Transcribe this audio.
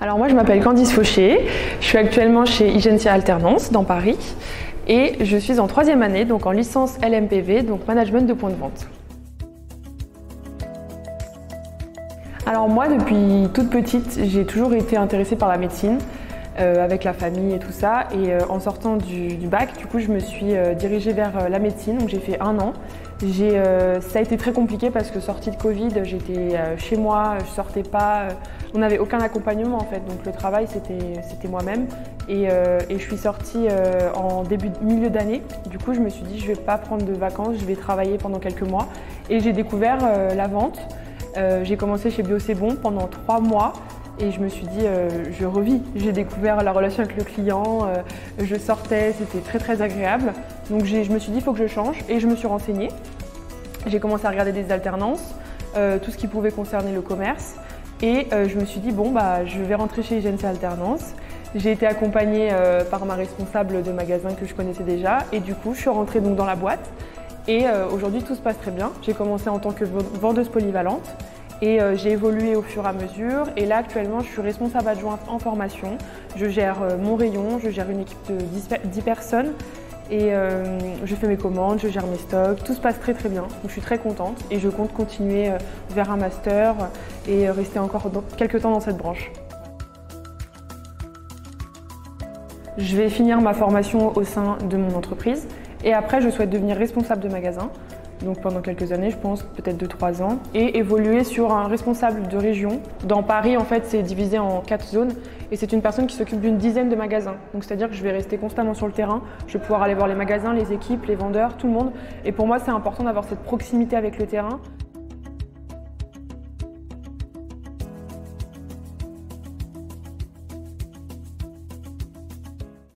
Alors moi je m'appelle Candice Fauché, je suis actuellement chez Igencia Alternance dans Paris et je suis en 3e année, donc en licence LMPV, donc management de point de vente. Alors moi depuis toute petite j'ai toujours été intéressée par la médecine, avec la famille et tout ça, et en sortant du bac du coup je me suis dirigée vers la médecine, donc j'ai fait 1 an. Ça a été très compliqué parce que sortie de Covid, j'étais chez moi, je sortais pas, on n'avait aucun accompagnement en fait, donc le travail c'était moi-même et je suis sortie en milieu d'année. Du coup je me suis dit je vais pas prendre de vacances, je vais travailler pendant quelques mois et j'ai découvert la vente. J'ai commencé chez Bio C'est Bon pendant 3 mois. Et je me suis dit, je revis. J'ai découvert la relation avec le client, je sortais, c'était très agréable. Donc je me suis dit, il faut que je change et je me suis renseignée. J'ai commencé à regarder des alternances, tout ce qui pouvait concerner le commerce. Et je me suis dit, bon, je vais rentrer chez Igencia Alternance. J'ai été accompagnée par ma responsable de magasin que je connaissais déjà. Et du coup, je suis rentrée donc dans la boîte. Et aujourd'hui, tout se passe très bien. J'ai commencé en tant que vendeuse polyvalente. Et j'ai évolué au fur et à mesure et là actuellement je suis responsable adjointe en formation. Je gère mon rayon, je gère une équipe de 10 personnes et je fais mes commandes, je gère mes stocks, tout se passe très bien. Donc je suis très contente et je compte continuer vers un master et rester encore quelques temps dans cette branche. Je vais finir ma formation au sein de mon entreprise et après je souhaite devenir responsable de magasin. Donc pendant quelques années, je pense, peut-être 2-3 ans, et évoluer sur un responsable de région. Dans Paris, en fait, c'est divisé en 4 zones, et c'est une personne qui s'occupe d'une dizaine de magasins. Donc c'est-à-dire que je vais rester constamment sur le terrain, je vais pouvoir aller voir les magasins, les équipes, les vendeurs, tout le monde. Et pour moi, c'est important d'avoir cette proximité avec le terrain.